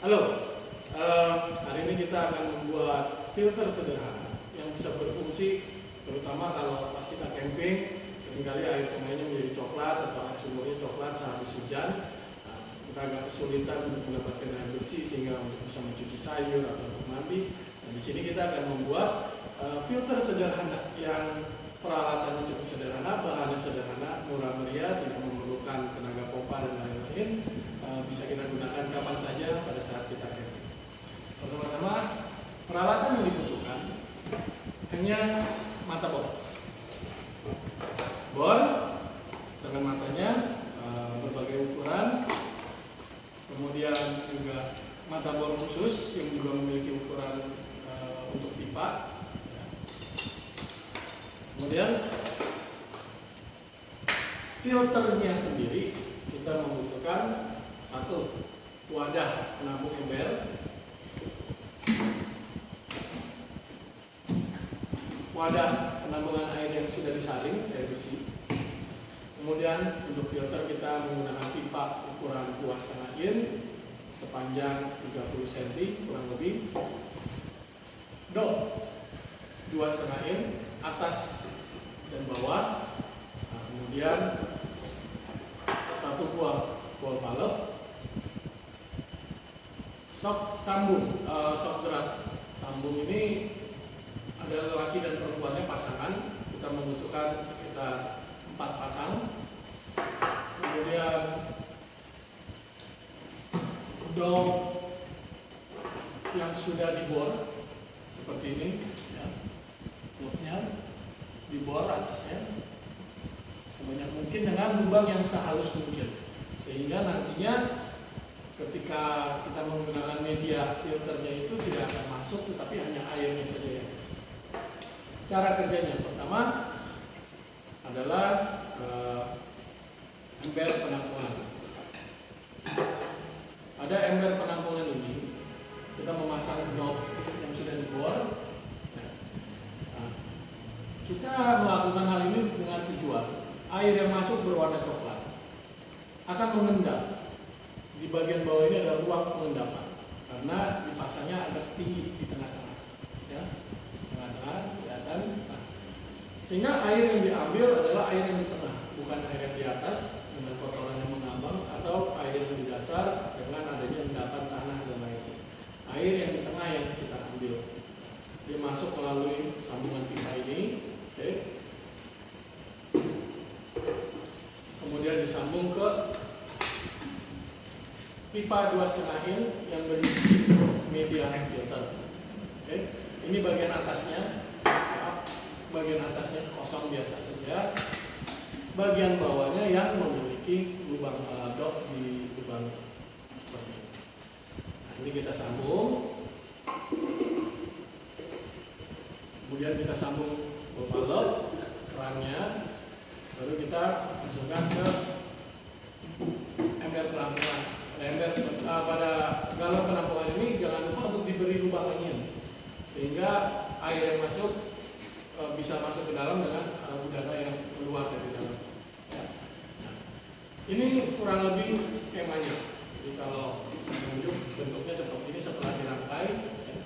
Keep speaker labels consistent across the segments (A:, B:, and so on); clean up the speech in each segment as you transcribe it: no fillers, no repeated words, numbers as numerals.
A: Halo, hari ini kita akan membuat filter sederhana yang bisa berfungsi terutama kalau pas kita camping, seringkali air sungainya menjadi coklat atau air sumurnya coklat sehabis hujan. Kita agak kesulitan untuk mendapatkan air bersih sehingga untuk bisa mencuci sayur atau untuk mandi. Di sini kita akan membuat filter sederhana yang peralatannya cukup sederhana, bahannya sederhana, murah meriah, tidak memerlukan tenaga pompa dan lain-lain. Bisa kita gunakan kapan saja pada saat kita camping. Pertama-tama, peralatan yang dibutuhkan hanya mata bor. Bor dengan matanya berbagai ukuran, kemudian juga mata bor khusus yang juga memiliki ukuran untuk pipa. Kemudian filternya sendiri kita membutuhkan satu wadah penampung ember, wadah penampungan air yang sudah disaring air bersih. Kemudian untuk filter kita menggunakan pipa ukuran 2,5 in sepanjang 30 cm kurang lebih, dop 2,5 in atas dan bawah. Nah, kemudian satu buah ball valve, sok gerak. Sambung ini ada laki dan perempuannya pasangan, kita membutuhkan sekitar 4 pasang. Kemudian dop yang sudah dibor seperti ini ya. Dopnya dibor atasnya sebanyak mungkin dengan lubang yang sehalus mungkin, sehingga nantinya ketika kita menggunakan media filternya itu tidak akan masuk, tetapi hanya airnya saja yang masuk. Cara kerjanya pertama adalah ember penampungan. Pada ember penampungan ini kita memasang knob yang sudah dibor. Nah, kita melakukan hal ini dengan tujuan air yang masuk berwarna coklat akan mengendap. Di bagian bawah ini ada ruang pengendapan karena dipasangnya agak tinggi di tengah-tengah, ya, tengah-tengah kelihatan. Nah, sehingga air yang diambil adalah air yang di tengah, bukan air yang di atas dengan kotoran yang mengambang atau air yang di dasar dengan adanya endapan tanah dan lain-lain. Air yang di tengah yang kita ambil, dia masuk melalui sambungan pipa ini, oke. Kemudian disambung ke pipa 2,5 in yang berisi media filter. Oke. Ini bagian atasnya, bagian atasnya kosong biasa saja. Bagian bawahnya yang memiliki lubang dop di lubang seperti ini. Nah, ini kita sambung. Kemudian kita sambung valve kerannya, baru kita masukkan ke ember penampungan. Pada galon penampungan ini jangan lupa untuk diberi lubang angin sehingga air yang masuk bisa masuk ke dalam dengan udara yang keluar dari dalam. Ya. Nah, ini kurang lebih skemanya. Jadi kalau saya tunjuk bentuknya seperti ini setelah dirangkai, ya,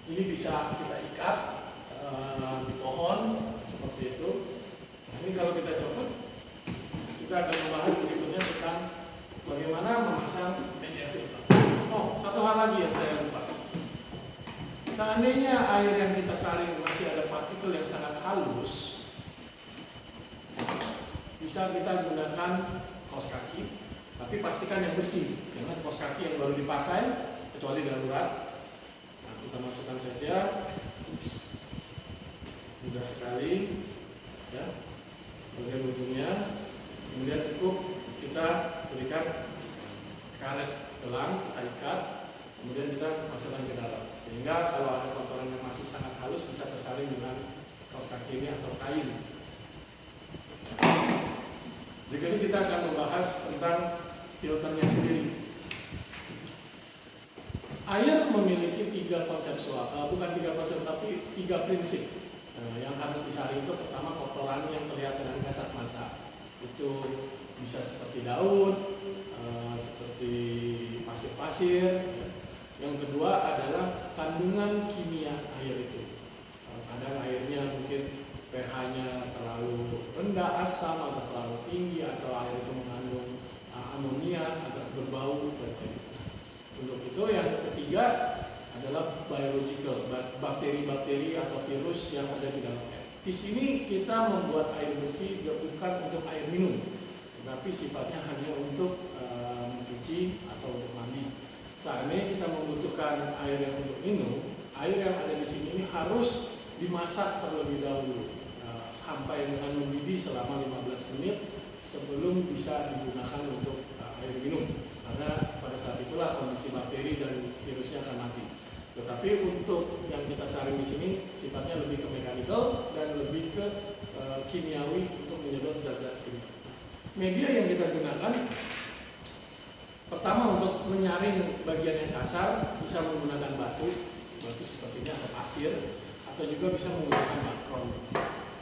A: ini bisa kita ikat di pohon seperti itu. Nah, ini kalau kita copot, kita akan membahas berikutnya tentang bagaimana memasang media filter. Oh, satu hal lagi yang saya lupa. Seandainya air yang kita saring masih ada partikel yang sangat halus, bisa kita gunakan kaos kaki, tapi pastikan yang bersih. Jangan kaos kaki yang baru dipakai, kecuali darurat. Nah, kita masukkan saja. Ups. Mudah sekali, ya. Bagian ujungnya, kemudian cukup kita berikan karet gelang, kita ikat, kemudian kita masukkan ke dalam, sehingga kalau ada kotoran yang masih sangat halus bisa tersaring dengan kaos kaki ini atau kain. Berikutnya kita akan membahas tentang filternya sendiri. Air memiliki 3 konseptual, bukan 3 konsep, tapi 3 prinsip yang harus disaring. Itu pertama, kotoran yang terlihat dengan kasat mata. Itu bisa seperti daun, seperti pasir-pasir, Yang kedua adalah kandungan kimia air itu. Kadang airnya mungkin pH-nya terlalu rendah, asam, atau terlalu tinggi, atau air itu mengandung amonia atau berbau dan lain-lain. Untuk itu yang ketiga adalah biological, bakteri-bakteri atau virus yang ada di dalam air. Di sini kita membuat air bersih bukan untuk air minum, tetapi sifatnya hanya untuk mencuci atau untuk mandi. Seandainya kita membutuhkan air yang untuk minum, air yang ada di sini ini harus dimasak terlebih dahulu sampai dengan mendidih selama 15 menit sebelum bisa digunakan untuk air minum. Karena pada saat itulah kondisi bakteri dan virusnya akan mati. Tetapi untuk yang kita saring di sini sifatnya lebih ke mekanikal dan lebih ke kimiawi untuk menyedot zat-zat kimia. Media yang kita gunakan pertama untuk menyaring bagian yang kasar bisa menggunakan batu seperti ini atau pasir, atau juga bisa menggunakan bakron.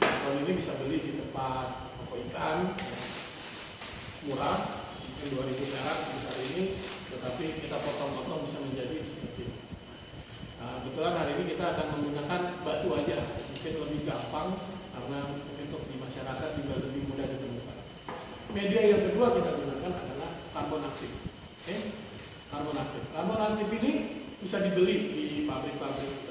A: Bakron ini bisa beli di tempat toko ikan, murah, mungkin 2000 perak besar ini, tetapi kita potong-potong bisa menjadi seperti ini. Kebetulan hari ini kita akan menggunakan batu aja, mungkin lebih gampang karena untuk di masyarakat juga lebih mudah ditemukan. Media yang kedua kita gunakan adalah karbon aktif. Karbon aktif. Karbon aktif ini bisa dibeli di pabrik-pabrik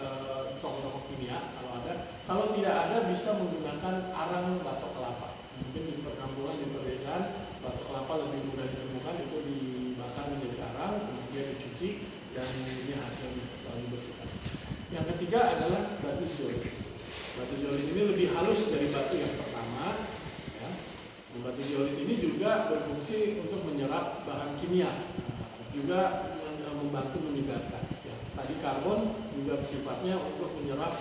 A: toko-toko kimia kalau ada. Kalau tidak ada bisa menggunakan arang batok kelapa. Mungkin di perkampungan, di pedesaan batok kelapa lebih mudah ditemukan, itu dibakar menjadi arang, kemudian dicuci dan ini hasilnya setelah dibersihkan. Yang ketiga adalah batu zeolit. Batu zeolit ini lebih halus dari batu yang pertama. Ya. Batu zeolit ini juga berfungsi untuk menyerap bahan kimia, juga membantu menyegarkan. Ya. Tadi karbon juga sifatnya untuk menyerap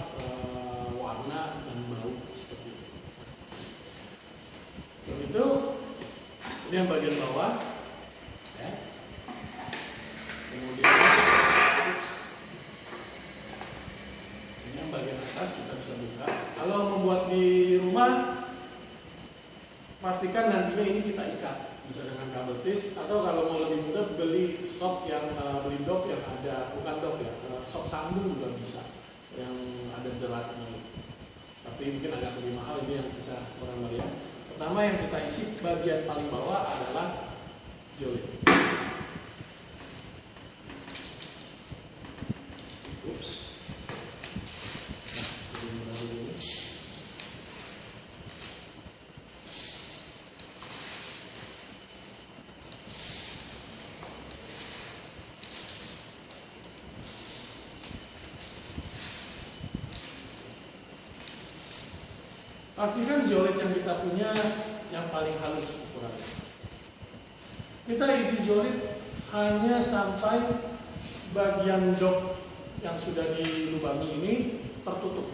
A: warna dan bau seperti itu. Begitu. Ini yang bagian bawah. Ya. Kemudian ini yang bagian atas kita bisa buka. Kalau membuat di rumah, pastikan nantinya ini kita ikat, bisa dengan kabel tis, atau kalau mau lebih mudah beli sok yang beli dok yang ada, bukan dok ya, sok sambung juga bisa, yang ada jeratnya. Tapi mungkin agak lebih mahal, ini yang kita kurang meriah. Pertama yang kita isi bagian paling bawah adalah zeolit. Pastikan zeolit yang kita punya yang paling halus ukurannya. Kita isi zeolit hanya sampai bagian dok yang sudah dilubangi ini tertutup.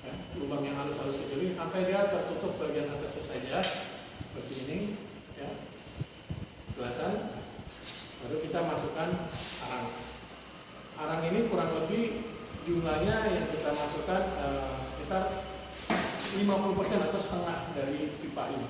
A: Ya, lubang yang halus-halus kecil ini sampai dia tertutup bagian atasnya saja, seperti ini. Ya, kelihatan. Baru kita masukkan arang. Arang ini kurang lebih jumlahnya yang kita masukkan sekitar 50% atau setengah dari pipa ini.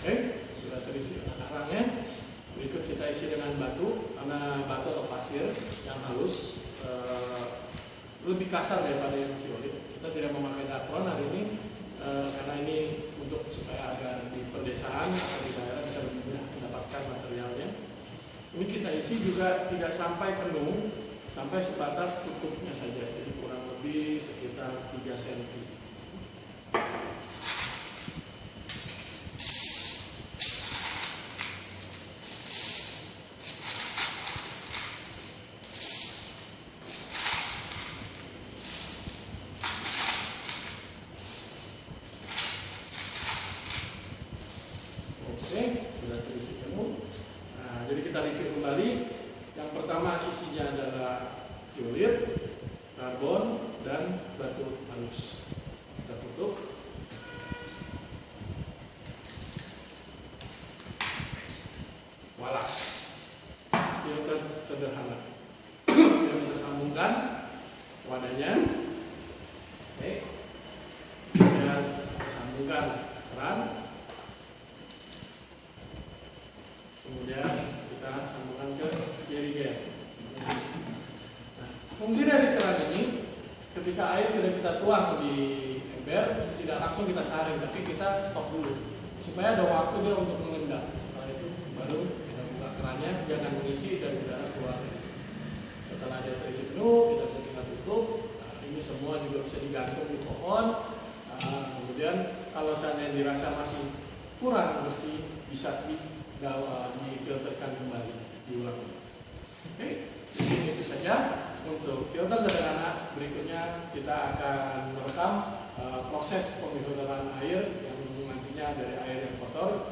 A: Sudah terisi dengan arangnya. Berikut kita isi dengan batu, karena batu atau pasir yang halus lebih kasar daripada yang zeolit. Kita tidak memakai dakron hari ini karena ini untuk supaya agar di pedesaan atau di daerah bisa lebih mudah mendapatkan materialnya. Ini kita isi juga tidak sampai penuh, sampai sebatas tutupnya saja, jadi kurang lebih sekitar 3 cm. kita review kembali. Yang pertama isinya adalah zeolit, karbon, dan batu halus. Kita tutup. Voila, filter sederhana. Yang kita sambungkan wadahnya. Oke. Kemudian kita sambungkan keran. Kemudian kita sambungkan ke jerigen. Nah, fungsi dari keran ini, ketika air sudah kita tuang di ember, tidak langsung kita saring, tapi kita stop dulu supaya ada waktu dia untuk mengendap. Setelah itu baru kita buka kerannya, dia akan mengisi dan udara keluar dari sini. Setelah dia terisi penuh, kita bisa tinggal tutup. Nah, ini semua juga bisa digantung di pohon. Nah, kemudian kalau seandainya dirasa masih kurang bersih, bisa difilterkan kembali, diulang. Oke, itu saja untuk filter sederhana. Berikutnya kita akan merekam proses pemfilteran air yang nantinya dari air yang kotor